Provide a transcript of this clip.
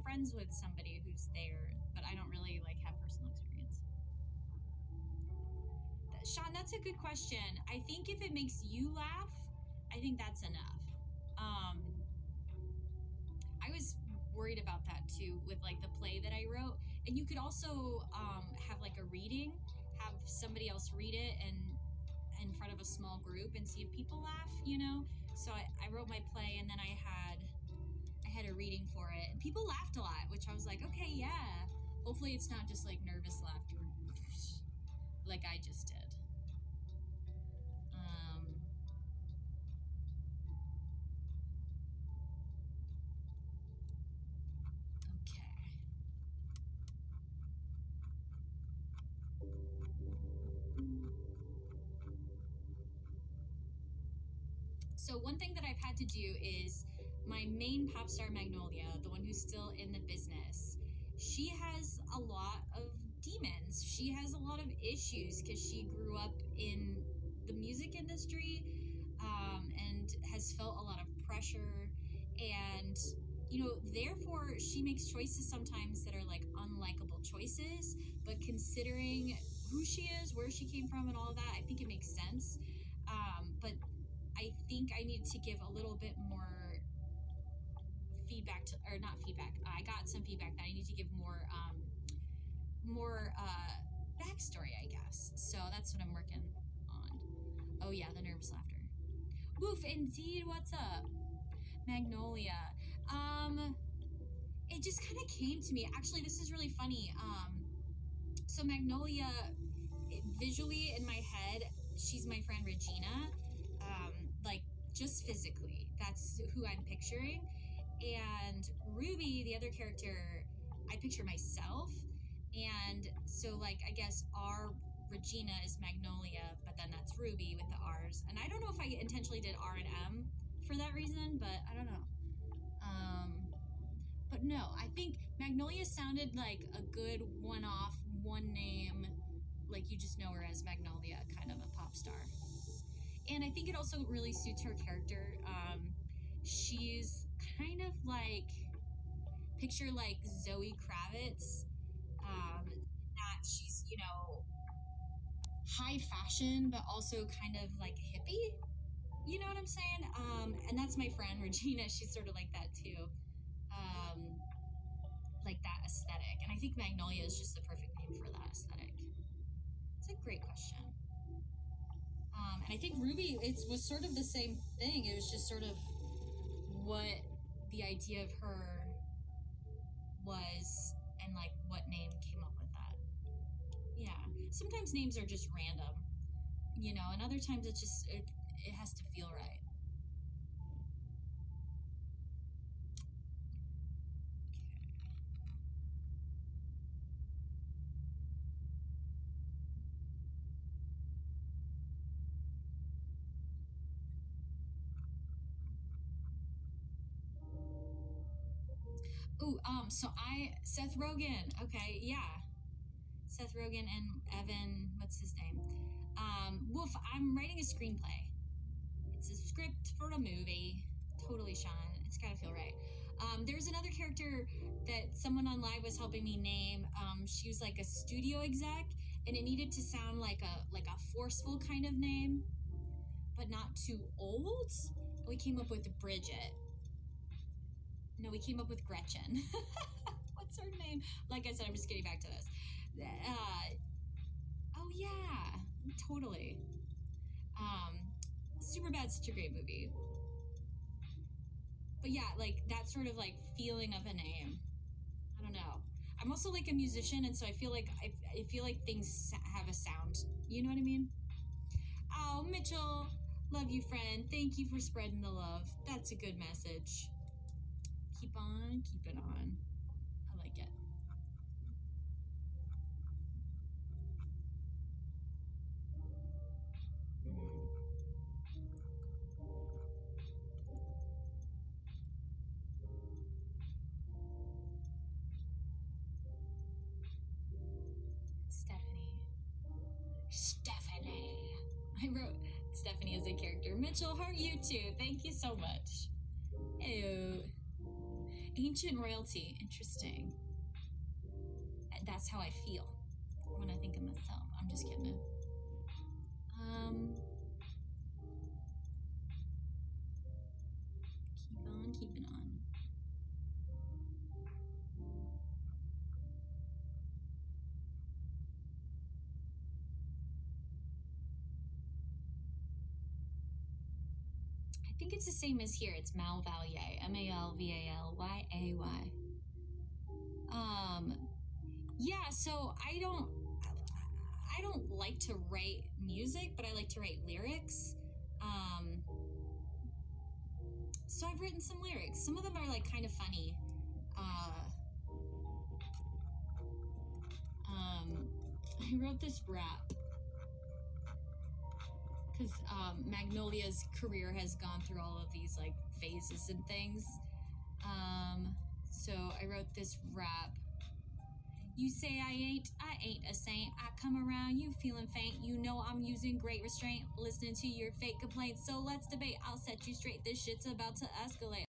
friends with somebody who's there, but I don't really like have personal experience. Sean, that's a good question. I think if it makes you laugh, I think that's enough. I was worried about that too with like the play that I wrote. And you could also have like a reading, have somebody else read it and in front of a small group and see if people laugh, you know? So I wrote my play and then I had a reading for it and people laughed a lot, which I was like, okay, yeah. Hopefully it's not just like nervous laughter like I just did. Okay. So one thing that I've had to do is my main pop star Magnolia, the one who's still in the business, she has a lot of demons. She has a lot of issues because she grew up in the music industry and has felt a lot of pressure. And, you know, therefore she makes choices sometimes that are like unlikable choices. But considering who she is, where she came from and all of that, I think it makes sense. But I think I need to give a little bit more feedback to, or not feedback. I got some feedback that I need to give more backstory, I guess. So that's what I'm working on. Oh yeah, the nervous laughter. Woof, indeed. What's up, Magnolia? It just kind of came to me. Actually, this is really funny. So Magnolia, visually in my head, she's my friend Regina. Like just physically, that's who I'm picturing. And Ruby, the other character, I picture myself. And so like, I guess our Regina is Magnolia, but then that's Ruby with the R's. And I don't know if I intentionally did R and M for that reason, but I don't know. But no, I think Magnolia sounded like a good one-off, one name, like you just know her as Magnolia, kind of a pop star. And I think it also really suits her character. She's kind of like, picture like Zoe Kravitz, that she's, you know, high fashion, but also kind of like hippie. You know what I'm saying? And that's my friend Regina. She's sort of like that too. Like that aesthetic. And I think Magnolia is just the perfect name for that aesthetic. It's a great question. And I think Ruby, it was sort of the same thing. It was just sort of what the idea of her was and like what name came up with that. Yeah. Sometimes names are just random, you know, and other times it's just, it has to feel right. Ooh, so Seth Rogen. Okay, yeah. Seth Rogen and Evan, what's his name? Wolf, I'm writing a screenplay. It's a script for a movie. Totally, Sean. It's gotta feel right. There's another character that someone on live was helping me name. She was like a studio exec, and it needed to sound like a forceful kind of name, but not too old. And we came up with Bridget. No, we came up with Gretchen. What's her name? Like I said, I'm just getting back to this. Oh yeah, totally. Superbad's such a great movie. But yeah, like that sort of like feeling of a name. I don't know. I'm also like a musician, and so I feel like things have a sound. You know what I mean? Oh, Mitchell, love you, friend. Thank you for spreading the love. That's a good message. Keep on keeping on. I like it. Stephanie. I wrote Stephanie as a character. Mitchell, heart you too. Thank you so much. Ew. Ancient royalty. Interesting. That's how I feel when I think of myself. I'm just kidding. Keep on keeping on. I think it's the same as here. It's Malvalyay. Malvalyay. Yeah, so I don't like to write music, but I like to write lyrics. So I've written some lyrics. Some of them are like kind of funny. I wrote this rap because Magnolia's career has gone through all of these like phases and things. So I wrote this rap. You say I ain't a saint. I come around you feeling faint. You know I'm using great restraint, listening to your fake complaints. So let's debate. I'll set you straight. This shit's about to escalate.